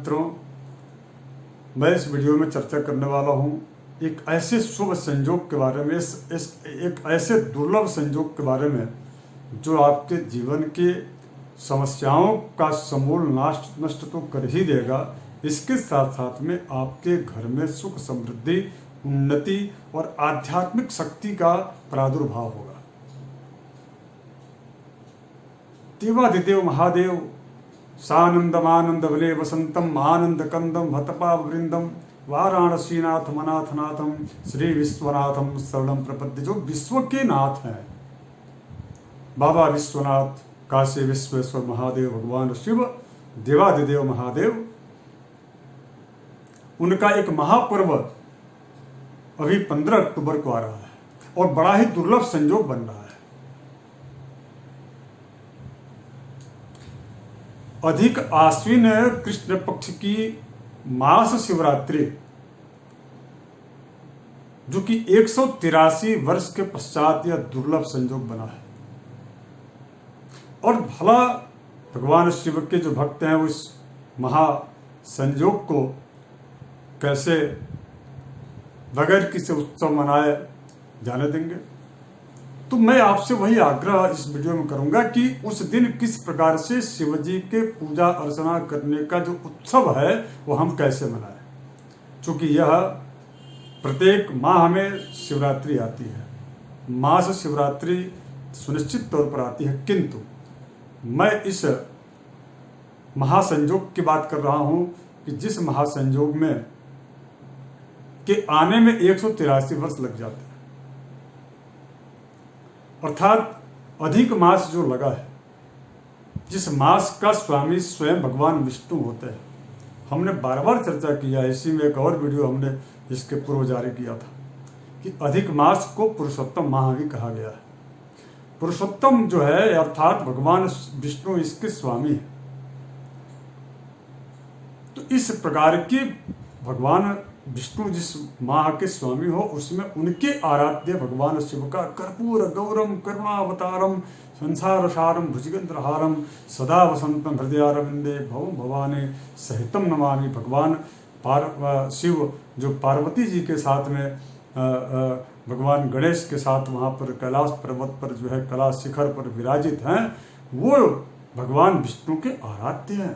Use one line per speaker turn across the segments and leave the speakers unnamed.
मित्रों, मैं इस वीडियो में चर्चा करने वाला हूं एक ऐसे शुभ संयोग के बारे में, एक ऐसे दुर्लभ संयोग के बारे में जो आपके जीवन के समस्याओं का समूल नष्ट तो कर ही देगा, इसके साथ साथ में आपके घर में सुख समृद्धि, उन्नति और आध्यात्मिक शक्ति का प्रादुर्भाव होगा। देवादिदेव महादेव सानंदमानंद वले वसंतम आनंद कंदम भतपा वृंदम वाराणसीनाथ मनाथनाथम श्री विश्वनाथम शरणम प्रपद्य, जो विश्व के नाथ हैं बाबा विश्वनाथ, काशी विश्वेश्वर महादेव, भगवान शिव, देवादिदेव महादेव, उनका एक महापर्व अभी 15 अक्टूबर को आ रहा है और बड़ा ही दुर्लभ संयोग बन रहा है। अधिक आश्विन कृष्ण पक्ष की मास शिवरात्रि, जो कि 183 वर्ष के पश्चात यह दुर्लभ संयोग बना है। और भला भगवान शिव के जो भक्त हैं वो इस महासंयोग को कैसे बगैर किसी उत्सव मनाए जाने देंगे। तो मैं आपसे वही आग्रह इस वीडियो में करूंगा कि उस दिन किस प्रकार से शिव जी के पूजा अर्चना करने का जो उत्सव है वो हम कैसे मनाएं, क्योंकि यह प्रत्येक माह में शिवरात्रि आती है, मास शिवरात्रि सुनिश्चित तौर पर आती है, किंतु मैं इस महासंयोग की बात कर रहा हूं कि जिस महासंयोग में के आने में 183 वर्ष लग जाते हैं, अर्थात अधिक मास जो लगा है, जिस मास का स्वामी स्वयं भगवान विष्णु होते हैं। हमने बार बार चर्चा किया है, इसी में एक और वीडियो हमने इसके पूर्व जारी किया था कि अधिक मास को पुरुषोत्तम माह भी कहा गया है। पुरुषोत्तम जो है अर्थात भगवान विष्णु इसके स्वामी है। तो इस प्रकार की भगवान विष्णु जिस माह के स्वामी हो, उसमें उनके आराध्य भगवान शिव का कर्पूर गौरम करुणावतारम संसार सारम भुजगेंद्रहारम सदा वसंतम हृदयारविंदे भवम भवानी सहितम नमामि। भगवान शिव जो पार्वती जी के साथ में भगवान गणेश के साथ वहाँ पर कैलाश पर्वत पर जो है कैलाश शिखर पर विराजित हैं, वो भगवान विष्णु के आराध्य हैं।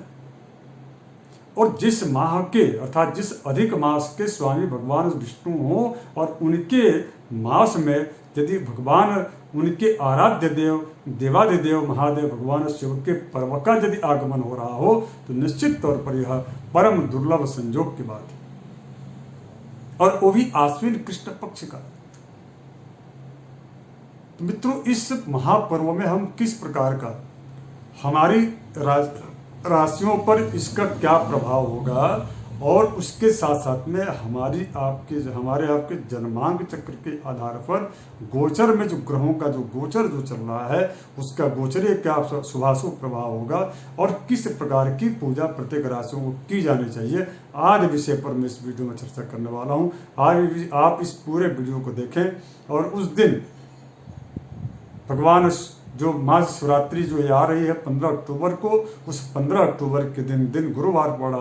और जिस माह के अर्थात जिस अधिक मास के स्वामी भगवान विष्णु हो और उनके मास में यदि भगवान उनके आराध्य देव देवादिदेव महादेव भगवान शिव के पर्व का यदि आगमन हो रहा हो, तो निश्चित तौर पर यह परम दुर्लभ संयोग की बात है, और वो भी आश्विन कृष्ण पक्ष का। तो मित्रों, इस महापर्व में हम किस प्रकार का हमारी राशियों पर इसका क्या प्रभाव होगा, और उसके साथ साथ में हमारे आपके जन्मांक चक्र के आधार पर गोचर में जो ग्रहों का जो गोचर जो चल रहा है उसका गोचरीय क्या शुभाशुभ प्रभाव होगा, और किस प्रकार की पूजा प्रत्येक राशियों को की जानी चाहिए, आदि विषय पर मैं इस वीडियो में चर्चा करने वाला हूँ। आज आप इस पूरे वीडियो को देखें, और उस दिन भगवान जो मास शिवरात्रि जो आ रही है 15 अक्टूबर को, उस 15 अक्टूबर के दिन गुरुवार पड़ा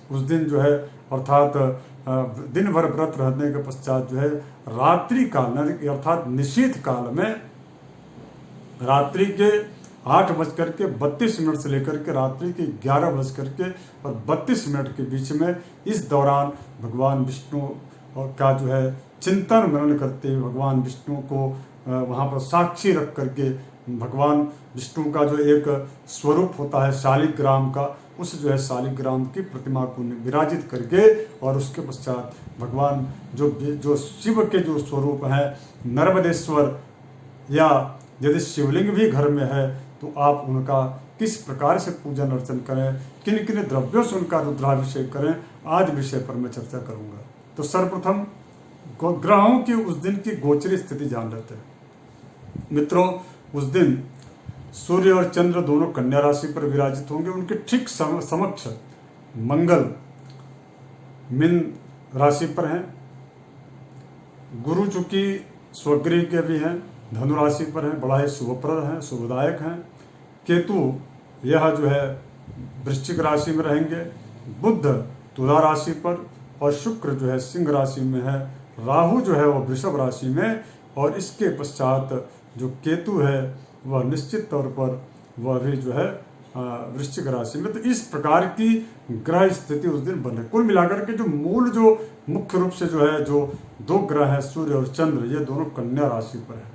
उस दिन जो है अर्थात दिन भर व्रत रहने के पश्चात जो है रात्रि काल अर्थात निशीथ काल में रात्रि के 8:32 से लेकर के रात्रि के 11:32 के बीच में, इस दौरान भगवान विष्णु का जो है चिंतन मनन करते हुए भगवान विष्णु को वहाँ पर साक्षी रख करके भगवान विष्णु का जो एक स्वरूप होता है शालिग्राम का, उस जो है शालिग्राम की प्रतिमा को विराजित करके, और उसके पश्चात भगवान जो शिव के जो स्वरूप हैं नर्मदेश्वर, या यदि शिवलिंग भी घर में है तो आप उनका किस प्रकार से पूजन अर्चन करें, किन किन द्रव्यों से उनका रुद्राभिषेक करें, आदि विषय पर मैं चर्चा करूंगा। तो सर्वप्रथम ग्रहों की उस दिन की गोचरी स्थिति जान लेते हैं। मित्रों, उस दिन सूर्य और चंद्र दोनों कन्या राशि पर विराजित होंगे। उनके ठीक समक्ष मंगल मीन राशि पर हैं, गुरु चूंकि स्वगृह के भी हैं, धनु राशि पर हैं, बड़ा ही शुभप्रद हैं, शुभदायक हैं। केतु यह जो है वृश्चिक राशि में रहेंगे, बुध तुला राशि पर और शुक्र जो है सिंह राशि में है, राहु जो है वह वृषभ राशि में, और इसके पश्चात जो केतु है वह निश्चित तौर पर वह भी जो है वृश्चिक राशि में। तो इस प्रकार की ग्रह स्थिति उस दिन बन रही। कुल मिलाकर के जो मूल जो मुख्य रूप से जो है जो दो ग्रह हैं सूर्य और चंद्र, ये दोनों कन्या राशि पर है,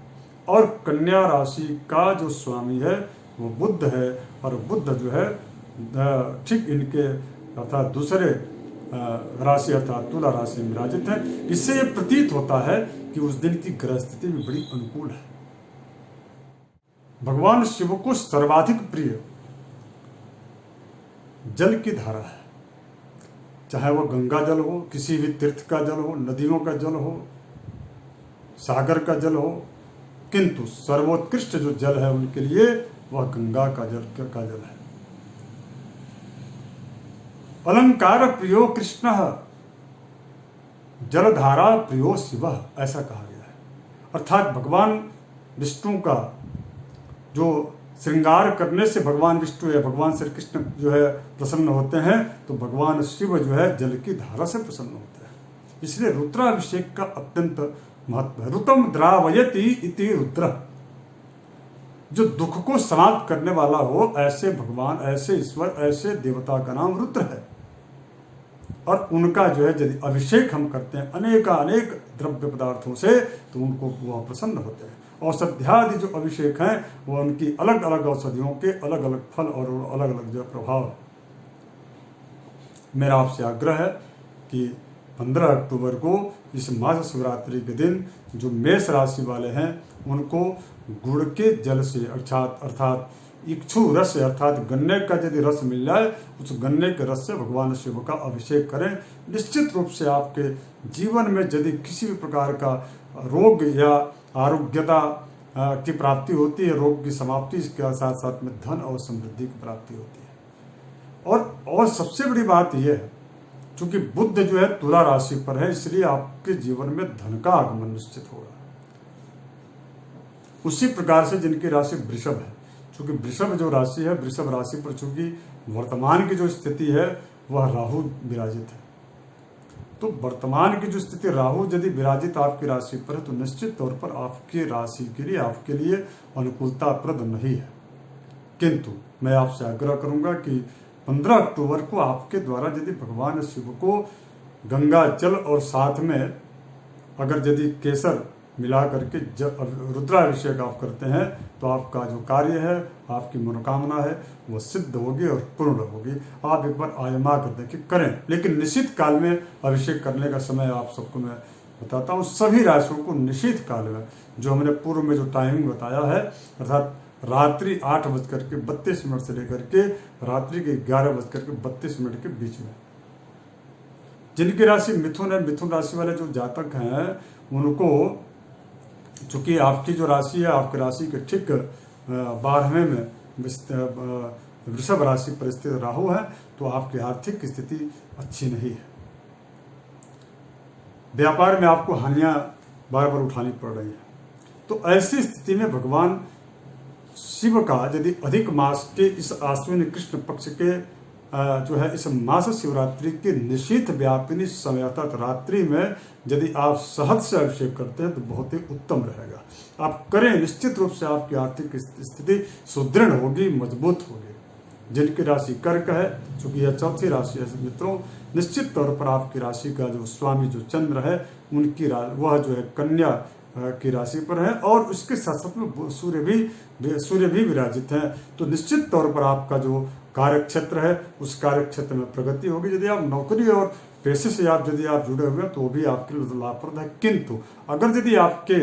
और कन्या राशि का जो स्वामी है वो बुध है, और बुध जो है ठीक इनके अर्थात दूसरे राशि अर्थात तुला राशि में विराजित है। इससे ये प्रतीत होता है कि उस दिन की ग्रह स्थिति भी बड़ी अनुकूल है। भगवान शिव को सर्वाधिक प्रिय जल की धारा है, चाहे वह गंगा जल हो, किसी भी तीर्थ का जल हो, नदियों का जल हो, सागर का जल हो, किंतु सर्वोत्कृष्ट जो जल है उनके लिए वह गंगा का जल है। अलंकार प्रियो कृष्ण जलधारा प्रियो शिव, ऐसा कहा गया है। अर्थात भगवान विष्णु का जो श्रृंगार करने से भगवान विष्णु या भगवान श्री कृष्ण जो है प्रसन्न होते हैं, तो भगवान शिव जो है जल की धारा से प्रसन्न होते हैं। इसलिए रुद्राभिषेक का अत्यंत महत्व है। ऋतम द्रावयति इति रुद्र, जो दुख को समाप्त करने वाला हो, ऐसे भगवान, ऐसे ईश्वर, ऐसे देवता का नाम रुद्र है। और उनका जो है यदि अभिषेक हम करते हैं अनेक द्रव्य पदार्थों से, तो उनको वह प्रसन्न होते हैं। औषध्यादि जो अभिषेक हैं वो उनकी अलग अलग औषधियों के अलग अलग फल और अलग अलग जो प्रभाव है। मेरा आपसे आग्रह है कि 15 अक्टूबर को इस महाशिवरात्रि के दिन जो मेष राशि वाले हैं उनको गुड़ के जल से अर्थात इक्षु रस अर्थात गन्ने का यदि रस मिल जाए, उस गन्ने के रस से भगवान शिव का अभिषेक करें। निश्चित रूप से आपके जीवन में यदि किसी भी प्रकार का रोग या आरोग्यता की प्राप्ति होती है, रोग की समाप्ति, इसके साथ साथ में धन और समृद्धि की प्राप्ति होती है। और सबसे बड़ी बात यह है, चूंकि बुध जो है तुला राशि पर है, इसलिए आपके जीवन में धन का आगमन निश्चित होगा। उसी प्रकार से जिनकी राशि वृषभ है, चूंकि वृषभ जो राशि है, वृषभ राशि पर चूंकि वर्तमान की जो स्थिति है वह राहु विराजित है, तो वर्तमान की जो स्थिति राहु यदि विराजित आपकी राशि पर है, तो निश्चित तौर पर आपकी राशि के लिए आपके लिए अनुकूलताप्रद नहीं है। किंतु मैं आपसे आग्रह करूंगा कि 15 अक्टूबर को आपके द्वारा यदि भगवान शिव को गंगा जल और साथ में अगर यदि केसर मिला करके रुद्राभिषेक आप करते हैं, तो आपका जो कार्य है, आपकी मनोकामना है, वो सिद्ध होगी और पूर्ण होगी। आप एक बार आजमा कर देखिए, करें। लेकिन निश्चित काल में अभिषेक करने का समय आप सबको मैं बताता हूँ। सभी राशियों को निश्चित काल में, जो हमने पूर्व में जो टाइमिंग बताया है, अर्थात रात्रि 8:32 से लेकर के रात्रि के 11:32 के बीच में। जिनकी राशि मिथुन है, मिथुन राशि वाले जो जातक हैं उनको, चूंकि आपकी जो राशि है, आपकी राशि के ठीक 12वें में वृषभ राशि पर स्थित राहु है, तो आपकी आर्थिक स्थिति अच्छी नहीं है। व्यापार में आपको हानियां बार बार उठानी पड़ रही है। तो ऐसी स्थिति में भगवान शिव का यदि अधिक मास के इस आश्विन कृष्ण पक्ष के जो है इस मास शिवरात्रि के निशीथ व्यापिनी समय अर्थात रात्रि में यदि आप शहद से अभिषेक करते हैं तो बहुत ही उत्तम रहेगा। आप करें, निश्चित रूप से आपकी आर्थिक स्थिति सुदृढ़ होगी, मजबूत होगी। जिनकी राशि कर्क है, चूंकि यह चौथी राशि है मित्रों, निश्चित तौर पर आपकी राशि का जो स्वामी जो चंद्र है उनकी वह जो है कन्या की राशि पर है, और उसके साथ साथ में सूर्य भी विराजित हैं। तो निश्चित तौर पर आपका जो कार्य क्षेत्र है उस कार्य क्षेत्र में प्रगति होगी। यदि आप नौकरी और पेशे से यदि आप जुड़े हुए हैं तो भी आपके लिए लाभप्रद है। किंतु अगर यदि आपके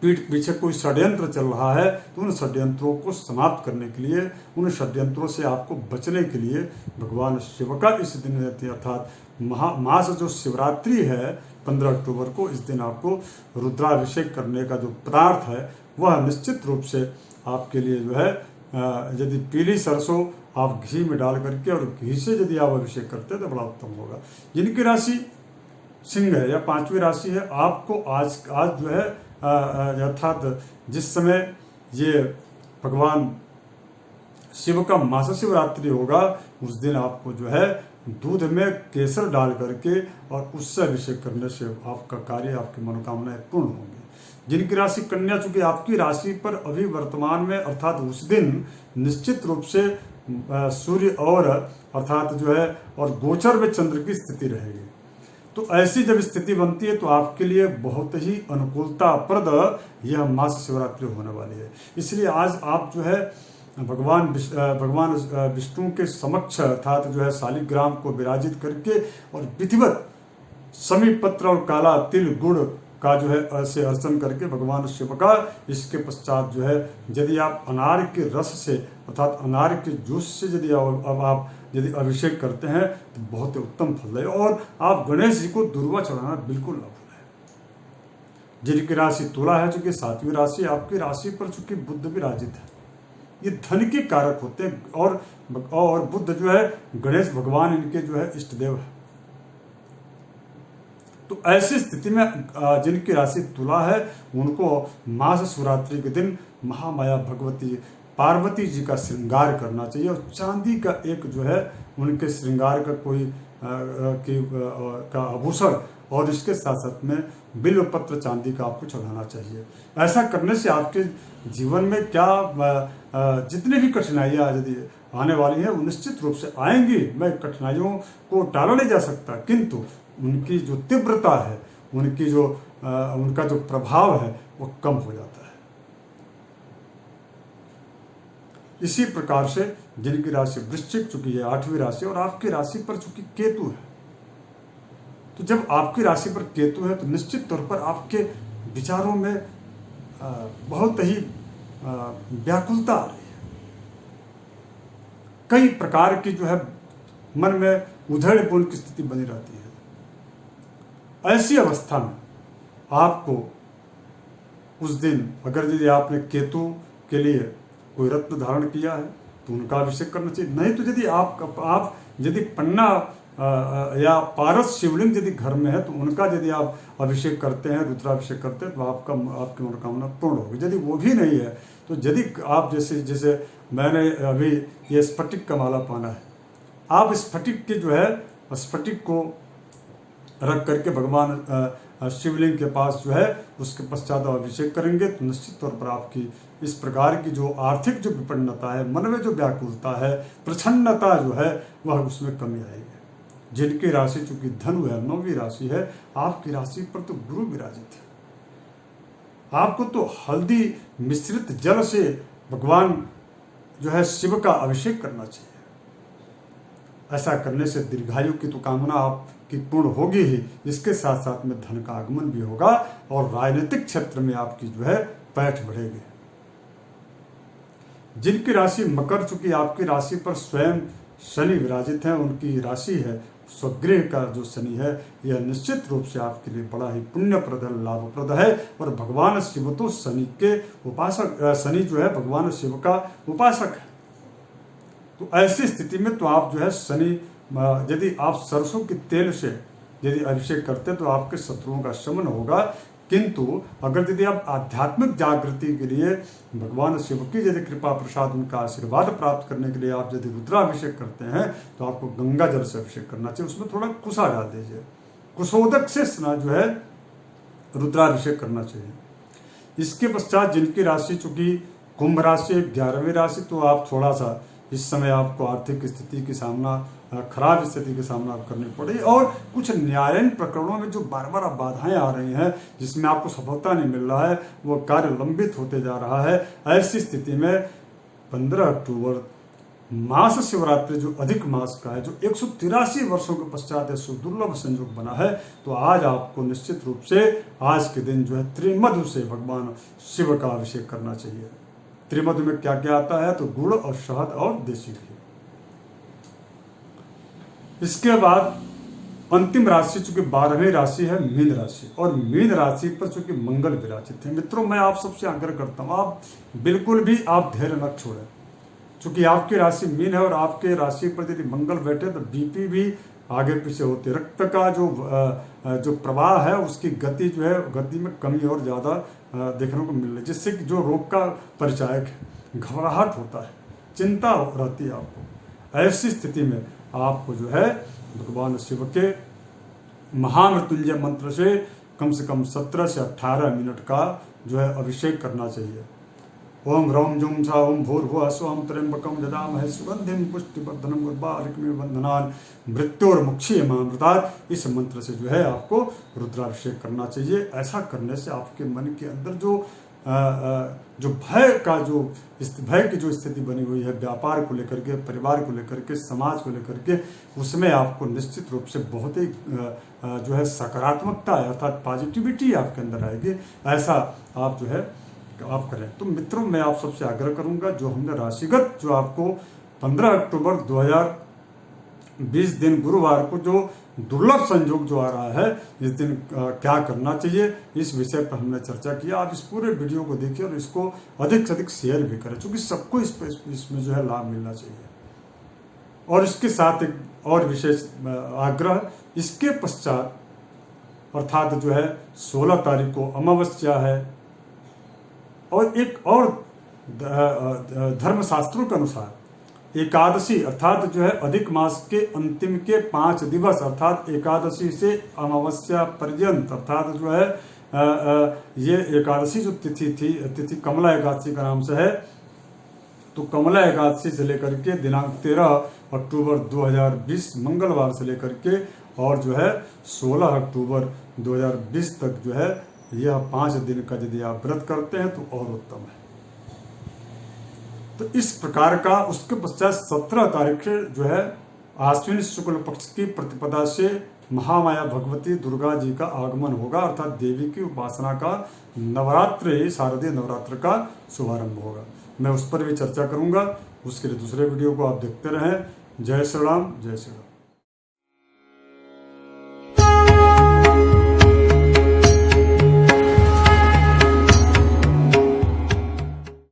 पीठ पीछे कोई षड्यंत्र चल रहा है, तो उन षड्यंत्रों को समाप्त करने के लिए, उन षड्यंत्रों से आपको बचने के लिए भगवान शिव का इस दिन अर्थात मास जो शिवरात्रि है 15 अक्टूबर को, इस दिन आपको रुद्राभिषेक करने का जो पदार्थ है वह निश्चित रूप से आपके लिए जो है, यदि पीली सरसों आप घी में डाल करके और घी से यदि आप अभिषेक करते हैं तो बड़ा उत्तम होगा। जिनकी राशि सिंह है या 5वीं राशि है, आपको आज जो है अर्थात जिस समय ये भगवान शिव का मास शिवरात्रि होगा, उस दिन आपको जो है दूध में केसर डाल करके और उससे अभिषेक करने से आपका कार्य, आपकी मनोकामनाएं पूर्ण होंगी। जिनकी राशि कन्या, चूंकि आपकी राशि पर अभी वर्तमान में अर्थात उस दिन निश्चित रूप से सूर्य और अर्थात जो है और गोचर में चंद्र की स्थिति रहेगी। तो ऐसी जब स्थिति बनती है तो आपके लिए बहुत ही अनुकूलताप्रद यह मास शिवरात्रि होने वाली है। इसलिए आज आप जो है भगवान विष्णु के समक्ष अर्थात जो है शालिग्राम को विराजित करके और विधिवत समीपत्र और काला तिल गुड़ का जो है ऐसे अर्चन करके भगवान शिव का, इसके पश्चात जो है यदि आप अनार के रस से अर्थात अनार के जूस से यदि अब आप यदि अभिषेक करते हैं तो बहुत ही उत्तम फल है। और आप गणेश जी को दुर्वा चढ़ाना बिल्कुल न भूलें। जिनकी राशि तुला है, चूंकि 7वीं राशि आपकी राशि पर चूंकि बुद्ध विराजित है, ये धन के कारक होते हैं और बुद्ध जो है गणेश भगवान इनके जो है इष्ट देव है। तो ऐसी स्थिति में जिनकी राशि तुला है उनको मास शिवरात्रि के दिन महामाया भगवती पार्वती जी का श्रृंगार करना चाहिए और चांदी का एक जो है उनके श्रृंगार का कोई का आभूषण और इसके साथ साथ में बिल्व पत्र चांदी का आपको चढ़ाना चाहिए। ऐसा करने से आपके जीवन में क्या जितने भी कठिनाइयाँ यदि आने वाली हैं वो निश्चित रूप से आएंगी। मैं कठिनाइयों को टाला नहीं जा सकता, किंतु उनकी जो तीव्रता है, उनका जो प्रभाव है वो कम हो जाता है। इसी प्रकार से जिनकी राशि वृश्चिक, चूंकि ये 8वीं राशि और आपकी राशि पर चूंकि केतु है, तो जब आपकी राशि पर केतु है तो निश्चित तौर पर आपके विचारों में बहुत ही व्याकुलता आ रही है। कई प्रकार की जो है मन में उधेड़-बुन की स्थिति बनी रहती है। ऐसी अवस्था में आपको उस दिन अगर यदि आपने केतु के लिए कोई रत्न धारण किया है तो उनका अभिषेक करना चाहिए। नहीं तो यदि आप यदि पन्ना या पारस शिवलिंग यदि घर में है तो उनका यदि आप अभिषेक करते हैं, रुद्राभिषेक करते हैं तो आपकी मनोकामना पूर्ण होगी। यदि वो भी नहीं है तो यदि आप जैसे मैंने अभी ये स्फटिक का माला पहना है, आप स्फटिक के जो है स्फटिक को रख करके भगवान शिवलिंग के पास जो है उसके पश्चात अभिषेक करेंगे तो निश्चित तौर पर आपकी इस प्रकार की जो आर्थिक जो विपन्नता है, मन में जो व्याकुलता है, प्रसन्नता जो है वह उसमें कमी आएगी। जिनकी राशि चूंकि धनु है, 9वीं राशि है, आपकी राशि पर तो गुरु विराजित है। आपको तो हल्दी मिश्रित जल से भगवान जो है शिव का अभिषेक करना चाहिए। ऐसा करने से दीर्घायु की तो कामना आपकी पूर्ण होगी ही, इसके साथ साथ में धन का आगमन भी होगा और राजनीतिक क्षेत्र में आपकी जो है पैठ बढ़ेगी। जिनकी राशि मकर, चूंकि आपकी राशि पर स्वयं शनि विराजित है, उनकी राशि है स्वगृह का जो शनि है, यह निश्चित रूप से आपके लिए बड़ा ही पुण्यप्रद लाभप्रद है। और भगवान शिव तो शनि के उपासक, शनि जो है भगवान शिव का उपासक है। तो ऐसी स्थिति में तो आप जो है शनि, यदि आप सरसों के तेल से यदि अभिषेक करते तो आपके शत्रुओं का शमन होगा। किंतु अगर यदि आप आध्यात्मिक जागृति के लिए भगवान शिव की यदि कृपा प्रसाद, उनका आशीर्वाद प्राप्त करने के लिए आप यदि रुद्राभिषेक करते हैं तो आपको गंगा जल से अभिषेक करना चाहिए। उसमें थोड़ा कुशा डाल दीजिए, कुशोदक से स्नान जो है रुद्राभिषेक करना चाहिए। इसके पश्चात जिनकी राशि चूंकि कुंभ राशि 11वीं राशि, तो आप थोड़ा सा इस समय आपको आर्थिक स्थिति की सामना, खराब स्थिति का सामना करनी पड़ेगी और कुछ न्यायालयीन प्रकरणों में जो बार बार बाधाएं आ रही हैं जिसमें आपको सफलता नहीं मिल रहा है, वो कार्य लंबित होते जा रहा है। ऐसी स्थिति में 15 अक्टूबर मास शिवरात्रि जो अधिक मास का है, जो 183 वर्षों के पश्चात सुदुर्लभ संयोग बना है, तो आज आपको निश्चित रूप से आज के दिन जो है त्रिमधु से भगवान शिव का अभिषेक करना चाहिए। त्रिमधु में क्या क्या आता है, तो गुड़ और शहद और देसी घी। इसके बाद अंतिम राशि चूंकि 12वीं राशि है मीन राशि, और मीन राशि पर चूंकि मंगल विराजित है। मित्रों, मैं आप सबसे आग्रह करता हूं, आप बिल्कुल भी आप धैर्य न छोड़ें। चूंकि आपकी राशि मीन है और आपके राशि पर यदि मंगल बैठे तो बीपी भी आगे पीछे होती है। रक्त का जो प्रवाह है उसकी गति जो है, गति में कमी और ज़्यादा देखने को मिल रही है, जिससे कि जो रोग का परिचायक है, घबराहट होता है, चिंता रहती है आपको। ऐसी स्थिति में आपको जो है भगवान शिव के महामृत्युंजय मंत्र से कम 17 से 18 मिनट का जो है अभिषेक करना चाहिए। ओम ह्रौं जुं सा ओम भूर्भुवः स्वं त्र्यंबकं यजामहे सुगंधिं पुष्टिवर्धनम् उर्वारुकमिव बन्धनान् मृत्योर्मुक्षीयमामृतात्। इस मंत्र से जो है आपको रुद्राभिषेक करना चाहिए। ऐसा करने से आपके मन के अंदर जो भय की जो स्थिति बनी हुई है व्यापार को लेकर के, परिवार को लेकर के, समाज को लेकर के, उसमें आपको निश्चित रूप से बहुत ही जो है सकारात्मकता अर्थात पॉजिटिविटी आपके अंदर आएगी। ऐसा आप जो है आप करें। तो मित्रों, मैं आप सबसे आग्रह करूंगा, जो हमने राशिगत जो आपको 15 अक्टूबर 2020 दिन गुरुवार को जो दुर्लभ संयोग जो आ रहा है, इस दिन क्या करना चाहिए, इस विषय पर हमने चर्चा किया। आप इस पूरे वीडियो को देखिए और इसको अधिक से अधिक शेयर भी करें, क्योंकि सबको इसमें जो है लाभ मिलना चाहिए। और इसके साथ एक और विशेष आग्रह, इसके पश्चात अर्थात जो है 16 तारीख को अमावस्या है, और एक और धर्मशास्त्रों के अनुसार एकादशी अर्थात जो है अधिक मास के अंतिम के 5 दिवस अर्थात एकादशी से अमावस्या पर्यंत अर्थात जो है ये एकादशी जो तिथि कमला एकादशी का नाम से है। तो कमला एकादशी से लेकर के दिनांक 13 अक्टूबर 2020 मंगलवार से लेकर के और जो है 16 अक्टूबर 2020 तक जो है यह 5 दिन का यदि आप व्रत करते हैं तो और उत्तम है। तो इस प्रकार का उसके पश्चात 17 तारीख से जो है आश्विन शुक्ल पक्ष की प्रतिपदा से महामाया भगवती दुर्गा जी का आगमन होगा, अर्थात देवी की उपासना का नवरात्र, शारदीय नवरात्र का शुभारंभ होगा। मैं उस पर भी चर्चा करूंगा। उसके लिए दूसरे वीडियो को आप देखते रहें। जय श्री राम, जय श्री राम।